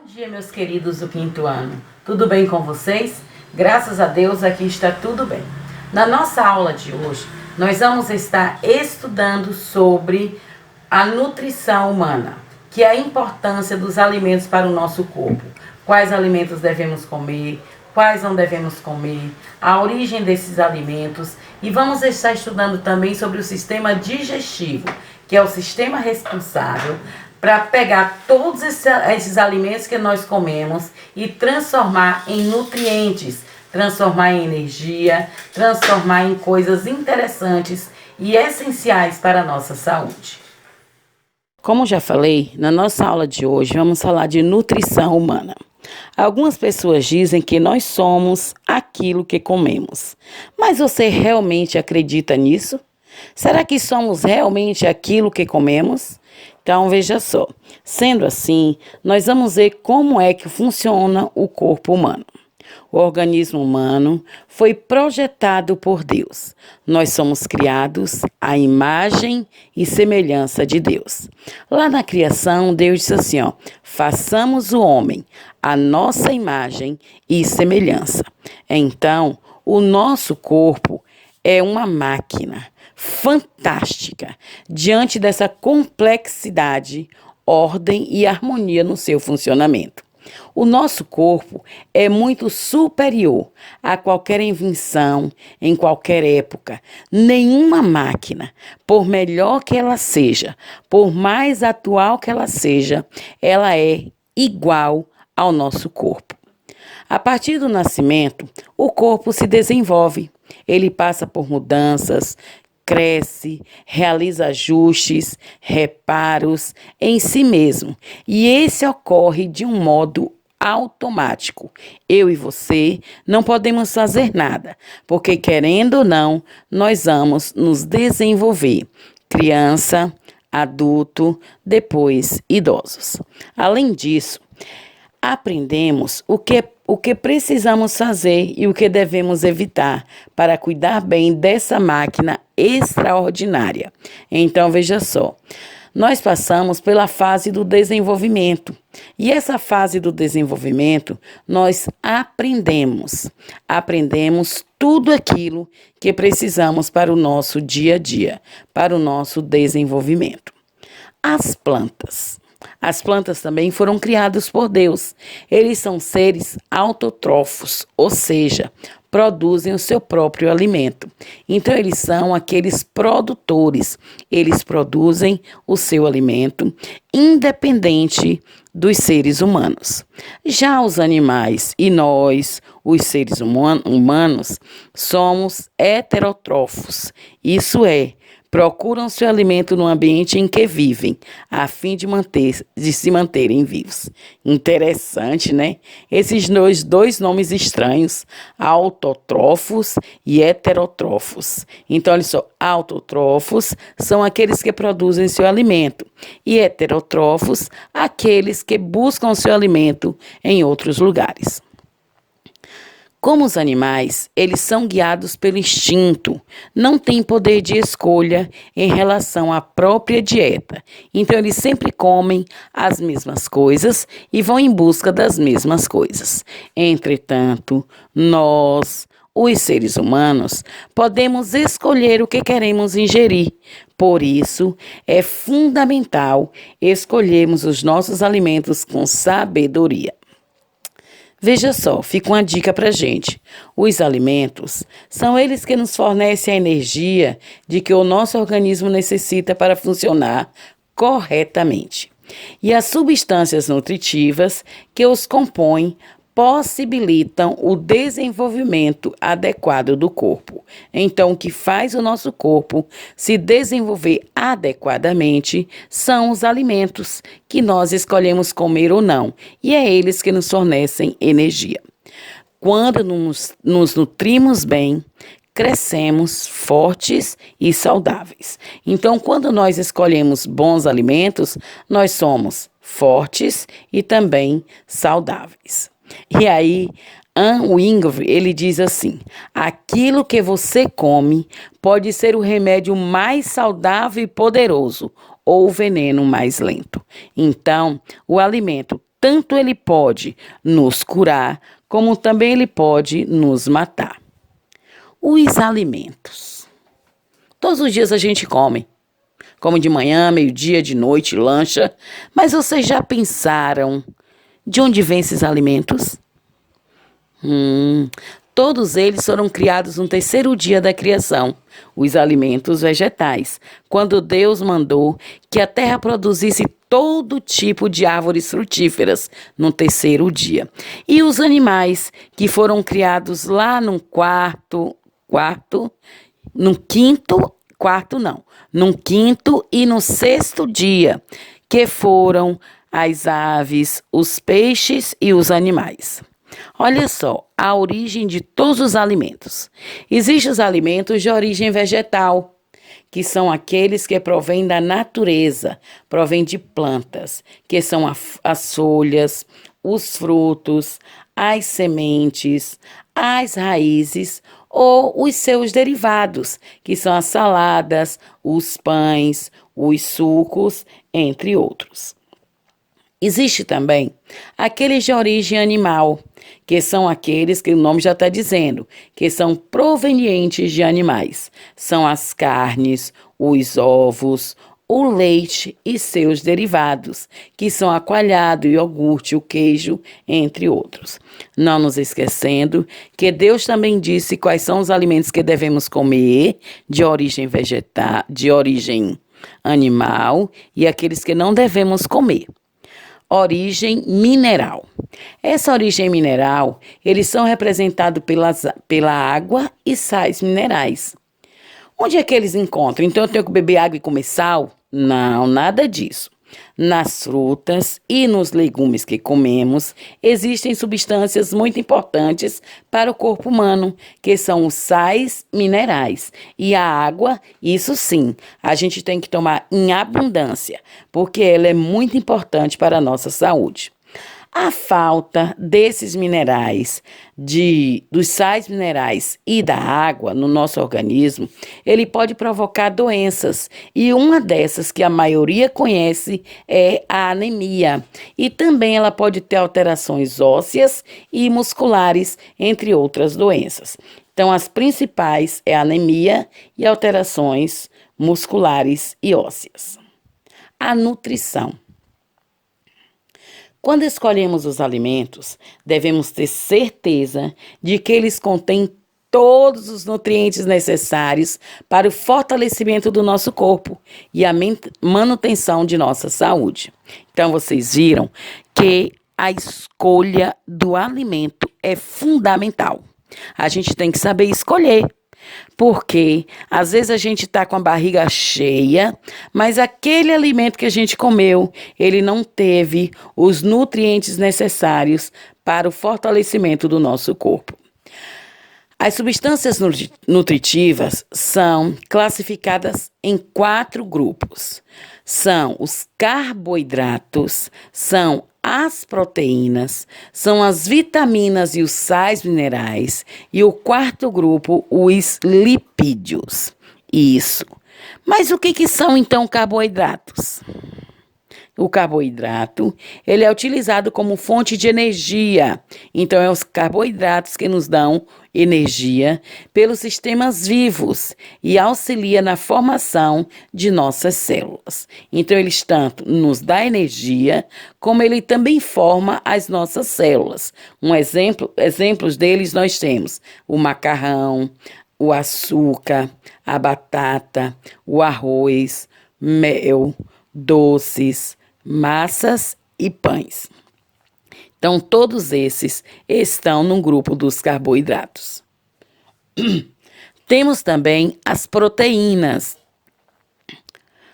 Bom dia, meus queridos do quinto ano. Tudo bem com vocês? Graças a Deus, aqui está tudo bem. Na nossa aula de hoje, nós vamos estar estudando sobre a nutrição humana, que é a importância dos alimentos para o nosso corpo. Quais alimentos devemos comer, quais não devemos comer, a origem desses alimentos. E vamos estar estudando também sobre o sistema digestivo, que é o sistema responsável para pegar todos esses alimentos que nós comemos e transformar em nutrientes, transformar em energia, transformar em coisas interessantes e essenciais para a nossa saúde. Como já falei, na nossa aula de hoje vamos falar de nutrição humana. Algumas pessoas dizem que nós somos aquilo que comemos. Mas você realmente acredita nisso? Será que somos realmente aquilo que comemos? Então, veja só. Sendo assim, nós vamos ver como é que funciona o corpo humano. O organismo humano foi projetado por Deus. Nós somos criados à imagem e semelhança de Deus. Lá na criação, Deus disse assim, façamos o homem à nossa imagem e semelhança. Então, o nosso corpo é uma máquina fantástica diante dessa complexidade, ordem e harmonia no seu funcionamento. O nosso corpo é muito superior a qualquer invenção em qualquer época. Nenhuma máquina, por melhor que ela seja, por mais atual que ela seja, ela é igual ao nosso corpo. A partir do nascimento, o corpo se desenvolve. Ele passa por mudanças, cresce, realiza ajustes, reparos em si mesmo. E esse ocorre de um modo automático. Eu e você não podemos fazer nada, porque querendo ou não, nós vamos nos desenvolver. Criança, adulto, depois idosos. Além disso, aprendemos o que precisamos fazer e o que devemos evitar para cuidar bem dessa máquina extraordinária. Então, veja só, nós passamos pela fase do desenvolvimento. E essa fase do desenvolvimento, nós aprendemos tudo aquilo que precisamos para o nosso dia a dia, para o nosso desenvolvimento. As plantas também foram criadas por Deus. Eles são seres autotrófos, ou seja, produzem o seu próprio alimento. Então, eles são aqueles produtores. Eles produzem o seu alimento, independente dos seres humanos. Já os animais e nós, os seres humanos, somos heterotrófos. Isso é, procuram seu alimento no ambiente em que vivem, a fim de se manterem vivos. Interessante, né? Esses dois nomes estranhos, autotrófos e heterotrófos. Então, eles são autotrófos, são aqueles que produzem seu alimento, e heterotrófos, aqueles que buscam seu alimento em outros lugares. Como os animais, eles são guiados pelo instinto, não têm poder de escolha em relação à própria dieta. Então, eles sempre comem as mesmas coisas e vão em busca das mesmas coisas. Entretanto, nós, os seres humanos, podemos escolher o que queremos ingerir. Por isso, é fundamental escolhermos os nossos alimentos com sabedoria. Veja só, fica uma dica para a gente. Os alimentos são eles que nos fornecem a energia de que o nosso organismo necessita para funcionar corretamente. E as substâncias nutritivas que os compõem possibilitam o desenvolvimento adequado do corpo. Então, o que faz o nosso corpo se desenvolver adequadamente são os alimentos que nós escolhemos comer ou não, e é eles que nos fornecem energia. Quando nos nutrimos bem, crescemos fortes e saudáveis. Então, quando nós escolhemos bons alimentos, nós somos fortes e também saudáveis. E aí, Ann Wingre, ele diz assim: aquilo que você come pode ser o remédio mais saudável e poderoso ou o veneno mais lento. Então, o alimento tanto ele pode nos curar, como também ele pode nos matar. Os alimentos. Todos os dias a gente come. Come de manhã, meio-dia, de noite, lancha. Mas vocês já pensaram de onde vêm esses alimentos? Todos eles foram criados no terceiro dia da criação, os alimentos vegetais, quando Deus mandou que a terra produzisse todo tipo de árvores frutíferas no terceiro dia. E os animais que foram criados lá no quinto e no sexto dia, que foram as aves, os peixes e os animais. Olha só, a origem de todos os alimentos. Existem os alimentos de origem vegetal, que são aqueles que provêm da natureza, provêm de plantas, que são as folhas, os frutos, as sementes, as raízes ou os seus derivados, que são as saladas, os pães, os sucos, entre outros. Existe também aqueles de origem animal, que são aqueles que o nome já está dizendo, que são provenientes de animais. São as carnes, os ovos, o leite e seus derivados, que são a coalhada, o iogurte, o queijo, entre outros. Não nos esquecendo que Deus também disse quais são os alimentos que devemos comer de origem vegetal, de origem animal e aqueles que não devemos comer. Origem mineral. Essa origem mineral, eles são representados pela água e sais minerais. Onde é que eles encontram? Então eu tenho que beber água e comer sal? Não, nada disso. Nas frutas e nos legumes que comemos, existem substâncias muito importantes para o corpo humano, que são os sais minerais. E a água, isso sim, a gente tem que tomar em abundância, porque ela é muito importante para a nossa saúde. A falta desses minerais, dos sais minerais e da água no nosso organismo, ele pode provocar doenças. E uma dessas que a maioria conhece é a anemia. E também ela pode ter alterações ósseas e musculares, entre outras doenças. Então, as principais é a anemia e alterações musculares e ósseas. A nutrição. Quando escolhemos os alimentos, devemos ter certeza de que eles contêm todos os nutrientes necessários para o fortalecimento do nosso corpo e a manutenção de nossa saúde. Então, vocês viram que a escolha do alimento é fundamental. A gente tem que saber escolher. Porque às vezes a gente está com a barriga cheia, mas aquele alimento que a gente comeu, ele não teve os nutrientes necessários para o fortalecimento do nosso corpo. As substâncias nutritivas são classificadas em 4 grupos. São os carboidratos, são as proteínas, são as vitaminas e os sais minerais e o 4º grupo, os lipídios. Isso. Mas o que são então carboidratos? O carboidrato, ele é utilizado como fonte de energia. Então, é os carboidratos que nos dão energia pelos sistemas vivos e auxilia na formação de nossas células. Então, eles tanto nos dá energia, como ele também forma as nossas células. Exemplos deles nós temos o macarrão, o açúcar, a batata, o arroz, mel, doces, massas e pães. Então, todos esses estão no grupo dos carboidratos. Temos também as proteínas.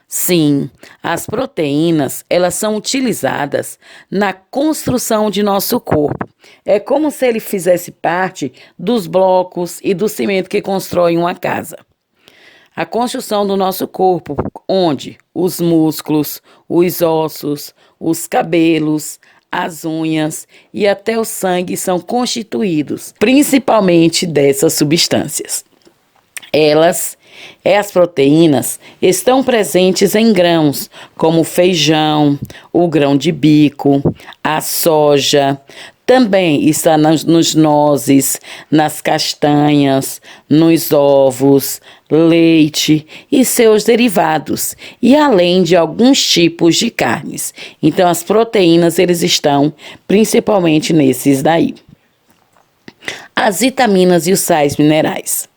Sim, as proteínas, elas são utilizadas na construção de nosso corpo. É como se ele fizesse parte dos blocos e do cimento que constroem uma casa. A construção do nosso corpo, onde os músculos, os ossos, os cabelos, as unhas e até o sangue são constituídos, principalmente dessas substâncias. Elas As proteínas estão presentes em grãos, como o feijão, o grão de bico, a soja. Também está nos nozes, nas castanhas, nos ovos, leite e seus derivados, e além de alguns tipos de carnes. Então, as proteínas, eles estão principalmente nesses daí. As vitaminas e os sais minerais.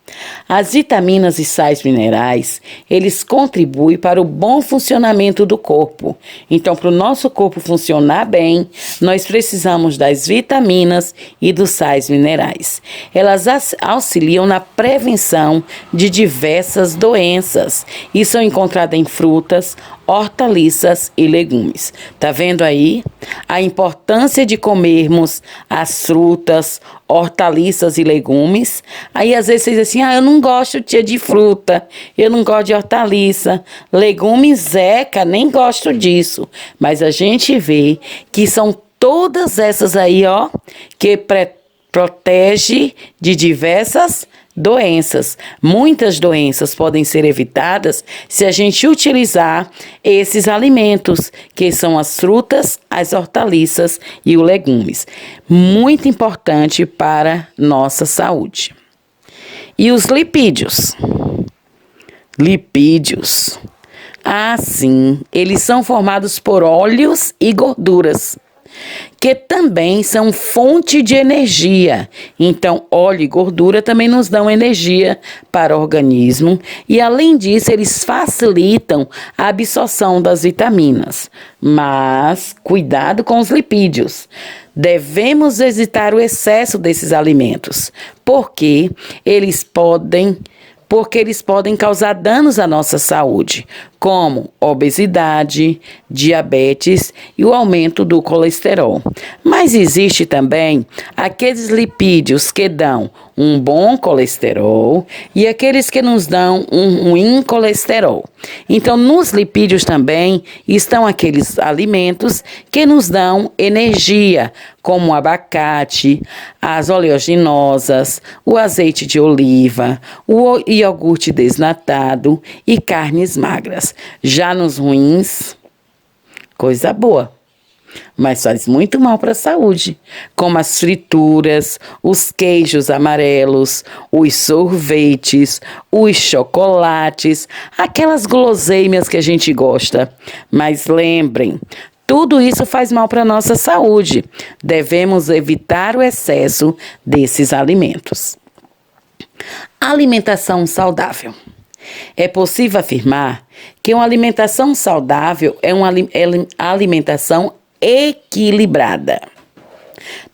As vitaminas e sais minerais, eles contribuem para o bom funcionamento do corpo. Então, para o nosso corpo funcionar bem, nós precisamos das vitaminas e dos sais minerais. Elas auxiliam na prevenção de diversas doenças e são encontradas em frutas, hortaliças e legumes. Tá vendo aí a importância de comermos as frutas, hortaliças e legumes? Aí às vezes você diz assim, eu não gosto de fruta, eu não gosto de hortaliça, legumes, zeca, nem gosto disso. Mas a gente vê que são todas essas aí, que protege de diversas doenças. Muitas doenças podem ser evitadas se a gente utilizar esses alimentos, que são as frutas, as hortaliças e os legumes. Muito importante para nossa saúde. E os lipídios? Lipídios. Sim, eles são formados por óleos e gorduras, que também são fonte de energia. Então, óleo e gordura também nos dão energia para o organismo e, além disso, eles facilitam a absorção das vitaminas. Mas, cuidado com os lipídios. Devemos evitar o excesso desses alimentos, porque eles podem causar danos à nossa saúde, como obesidade, diabetes e o aumento do colesterol. Mas existe também aqueles lipídios que dão um bom colesterol e aqueles que nos dão um ruim colesterol. Então, nos lipídios também estão aqueles alimentos que nos dão energia, como o abacate, as oleaginosas, o azeite de oliva, o iogurte desnatado e carnes magras. Já nos ruins, coisa boa, mas faz muito mal para a saúde, como as frituras, os queijos amarelos, os sorvetes, os chocolates, aquelas guloseimas que a gente gosta. Mas lembrem, tudo isso faz mal para a nossa saúde. Devemos evitar o excesso desses alimentos. Alimentação saudável. É possível afirmar que uma alimentação saudável é uma alimentação equilibrada,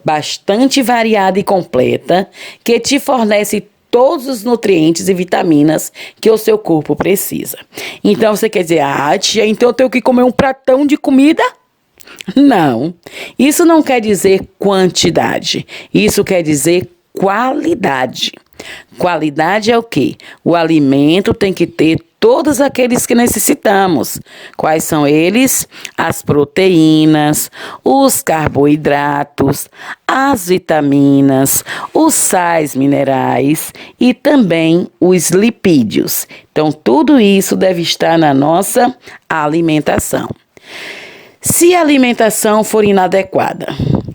bastante variada e completa, que te fornece todos os nutrientes e vitaminas que o seu corpo precisa. Então você quer dizer, tia, então eu tenho que comer um pratão de comida? Não, isso não quer dizer quantidade, isso quer dizer qualidade. Qualidade é o quê? O alimento tem que ter todos aqueles que necessitamos. Quais são eles? As proteínas, os carboidratos, as vitaminas, os sais minerais e também os lipídios. Então, tudo isso deve estar na nossa alimentação. Se a alimentação for inadequada,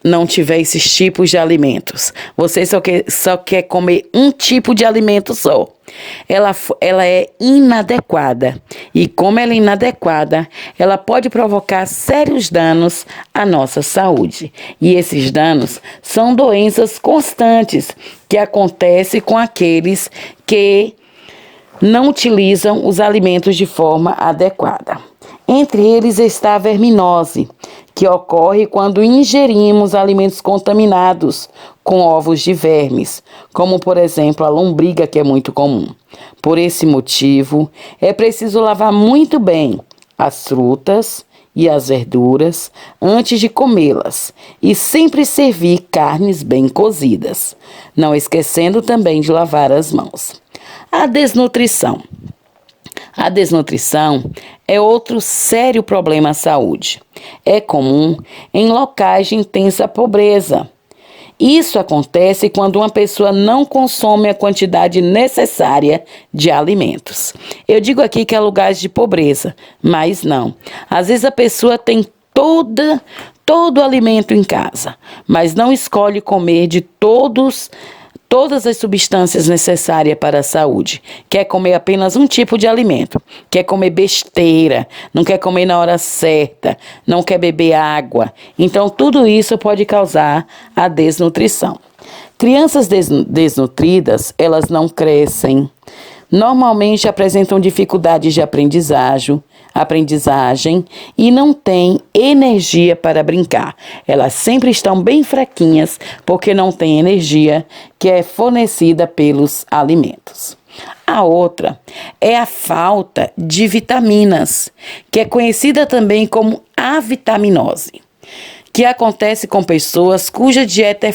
não tiver esses tipos de alimentos, você só quer comer um tipo de alimento só, ela é inadequada. E como ela é inadequada, ela pode provocar sérios danos à nossa saúde. E esses danos são doenças constantes que acontecem com aqueles que não utilizam os alimentos de forma adequada. Entre eles está a verminose, que ocorre quando ingerimos alimentos contaminados com ovos de vermes, como, por exemplo, a lombriga, que é muito comum. Por esse motivo, é preciso lavar muito bem as frutas e as verduras antes de comê-las e sempre servir carnes bem cozidas, não esquecendo também de lavar as mãos. A desnutrição. A desnutrição é outro sério problema à saúde. É comum em locais de intensa pobreza Isso acontece quando uma pessoa não consome a quantidade necessária de alimentos. Eu digo aqui que é lugares de pobreza, mas não. Às vezes a pessoa tem todo o alimento em casa, mas não escolhe comer de todas as substâncias necessárias para a saúde. Quer comer apenas um tipo de alimento, quer comer besteira, não quer comer na hora certa, não quer beber água. Então, tudo isso pode causar a desnutrição. Crianças desnutridas, elas não crescem. Normalmente apresentam dificuldades de aprendizagem e não têm energia para brincar. Elas sempre estão bem fraquinhas porque não têm energia que é fornecida pelos alimentos. A outra é a falta de vitaminas, que é conhecida também como avitaminose, que acontece com pessoas cuja dieta é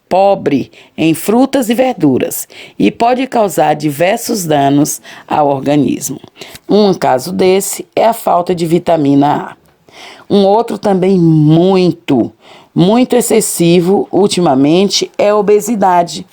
pobre em frutas e verduras e pode causar diversos danos ao organismo. Um caso desse é a falta de vitamina A. Um outro também muito excessivo ultimamente é a obesidade.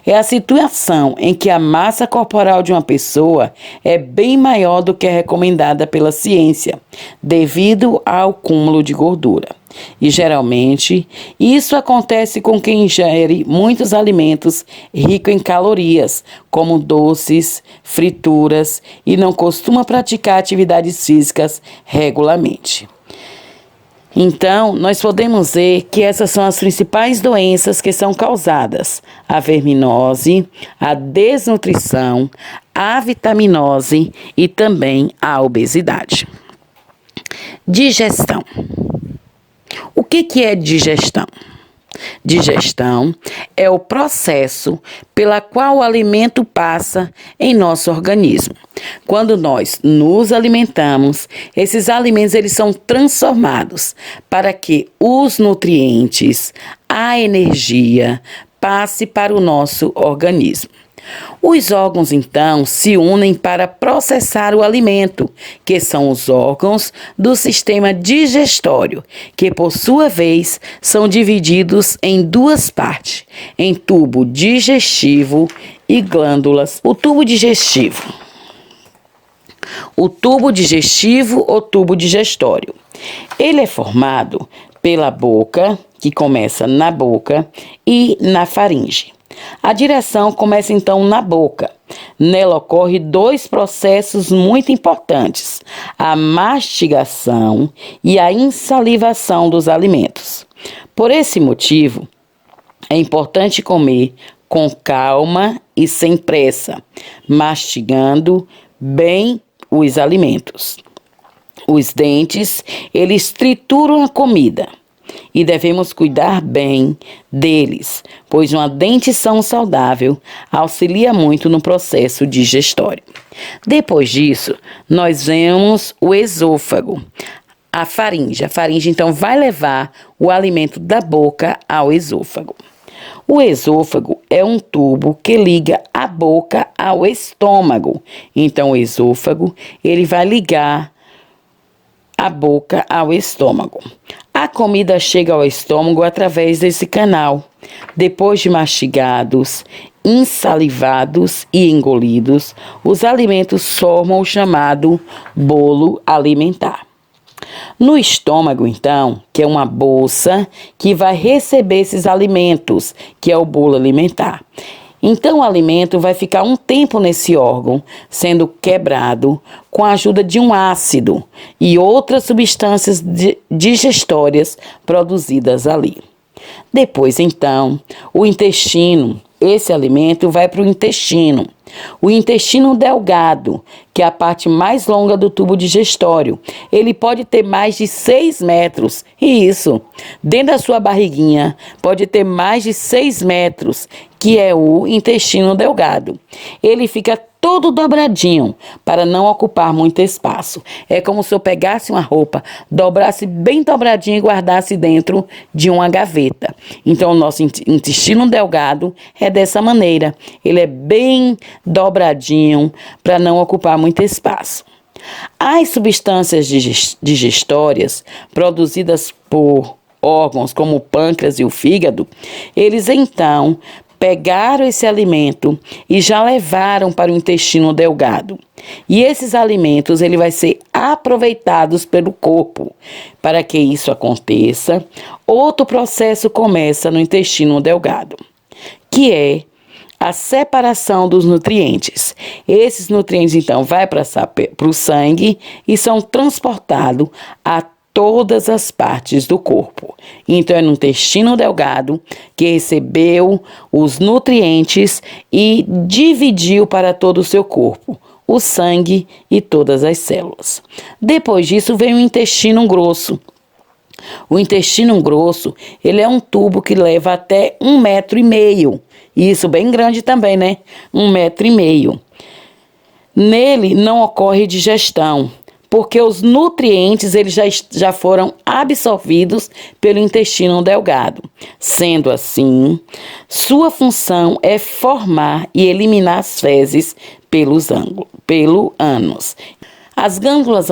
É a situação em que a massa corporal de uma pessoa é bem maior do que é recomendada pela ciência, devido ao cúmulo de gordura. E geralmente isso acontece com quem ingere muitos alimentos ricos em calorias, como doces, frituras, e não costuma praticar atividades físicas regularmente. Então, nós podemos ver que essas são as principais doenças que são causadas: a verminose, a desnutrição, a vitaminose e também a obesidade. Digestão. O que é digestão? Digestão é o processo pela qual o alimento passa em nosso organismo. Quando nós nos alimentamos, esses alimentos eles são transformados para que os nutrientes, a energia, passe para o nosso organismo. Os órgãos, então, se unem para processar o alimento, que são os órgãos do sistema digestório, que, por sua vez, são divididos em duas partes, em tubo digestivo e glândulas. O tubo digestivo ou tubo digestório. Ele é formado pela boca, que começa na boca, e na faringe. A direção começa então na boca. Nela ocorrem dois processos muito importantes: a mastigação e a insalivação dos alimentos. Por esse motivo, é importante comer com calma e sem pressa, mastigando bem os alimentos. Os dentes, eles trituram a comida e devemos cuidar bem deles, pois uma dentição saudável auxilia muito no processo digestório. Depois disso, nós vemos o esôfago, a faringe. A faringe, então, vai levar o alimento da boca ao esôfago. O esôfago é um tubo que liga a boca ao estômago. Então, o esôfago, ele vai ligar a boca ao estômago. A comida chega ao estômago através desse canal. Depois de mastigados, insalivados e engolidos, os alimentos formam o chamado bolo alimentar. No estômago, então, que é uma bolsa que vai receber esses alimentos, que é o bolo alimentar. Então, o alimento vai ficar um tempo nesse órgão, sendo quebrado com a ajuda de um ácido e outras substâncias digestórias produzidas ali. Depois, então, o intestino. Esse alimento vai para o intestino. O intestino delgado, que é a parte mais longa do tubo digestório. Ele pode ter mais de 6 metros. E isso, dentro da sua barriguinha, pode ter mais de 6 metros, que é o intestino delgado. Ele fica todo dobradinho, para não ocupar muito espaço. É como se eu pegasse uma roupa, dobrasse bem dobradinho e guardasse dentro de uma gaveta. Então, o nosso intestino delgado é dessa maneira. Ele é bem dobradinho, para não ocupar muito espaço. As substâncias digestórias produzidas por órgãos como o pâncreas e o fígado, eles então pegaram esse alimento e já levaram para o intestino delgado. E esses alimentos ele vai ser aproveitados pelo corpo. Para que isso aconteça, outro processo começa no intestino delgado, que é a separação dos nutrientes. Esses nutrientes, então, vai para o sangue e são transportados a todas as partes do corpo. Então, é no intestino delgado que recebeu os nutrientes e dividiu para todo o seu corpo, o sangue e todas as células. Depois disso, vem o intestino grosso. O intestino grosso, ele é um tubo que leva até 1,5 metro. Isso bem grande também, né? 1,5 metro. Nele não ocorre digestão, porque os nutrientes eles já foram absorvidos pelo intestino delgado. Sendo assim, sua função é formar e eliminar as fezes pelo ânus. As glândulas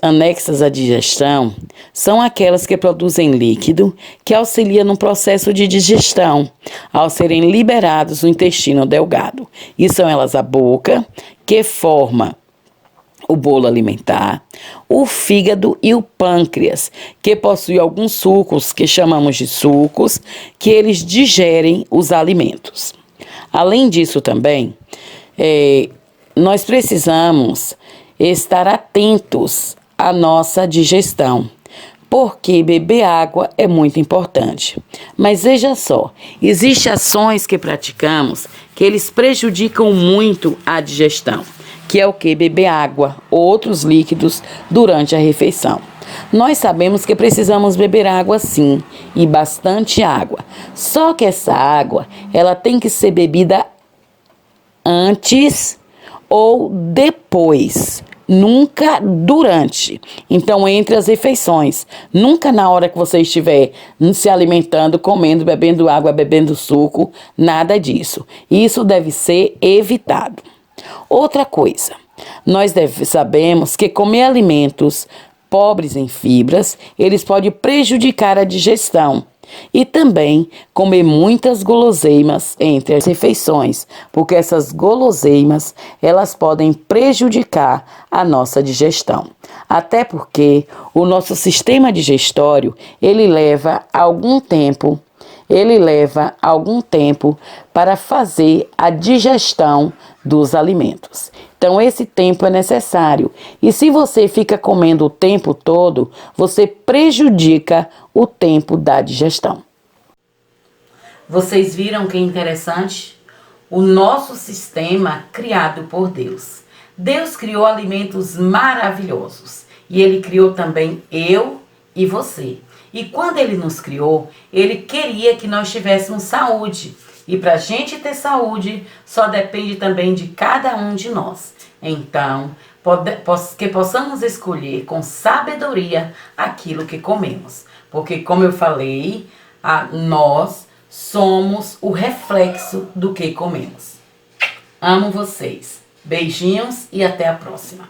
anexas à digestão são aquelas que produzem líquido que auxilia no processo de digestão, ao serem liberados no intestino delgado. E são elas a boca, que forma o bolo alimentar, o fígado e o pâncreas, que possui alguns sucos, que chamamos de sucos, que eles digerem os alimentos. Além disso também, nós precisamos estar atentos à nossa digestão, porque beber água é muito importante. Mas veja só, existem ações que praticamos que eles prejudicam muito a digestão, que é o que? Beber água ou outros líquidos durante a refeição. Nós sabemos que precisamos beber água sim, e bastante água. Só que essa água, ela tem que ser bebida antes ou depois, nunca durante. Então, entre as refeições, nunca na hora que você estiver se alimentando, comendo, bebendo água, bebendo suco, nada disso. Isso deve ser evitado. Outra coisa, nós sabemos que comer alimentos pobres em fibras, eles podem prejudicar a digestão. E também comer muitas guloseimas entre as refeições, porque essas guloseimas, elas podem prejudicar a nossa digestão. Até porque o nosso sistema digestório, ele leva algum tempo para fazer a digestão dos alimentos. Então, esse tempo é necessário. E se você fica comendo o tempo todo, você prejudica o tempo da digestão. Vocês viram que é interessante? O nosso sistema criado por Deus. Deus criou alimentos maravilhosos. E Ele criou também eu e você. E quando Ele nos criou, Ele queria que nós tivéssemos saúde. E para a gente ter saúde, só depende também de cada um de nós. Então, que possamos escolher com sabedoria aquilo que comemos. Porque, como eu falei, nós somos o reflexo do que comemos. Amo vocês. Beijinhos e até a próxima.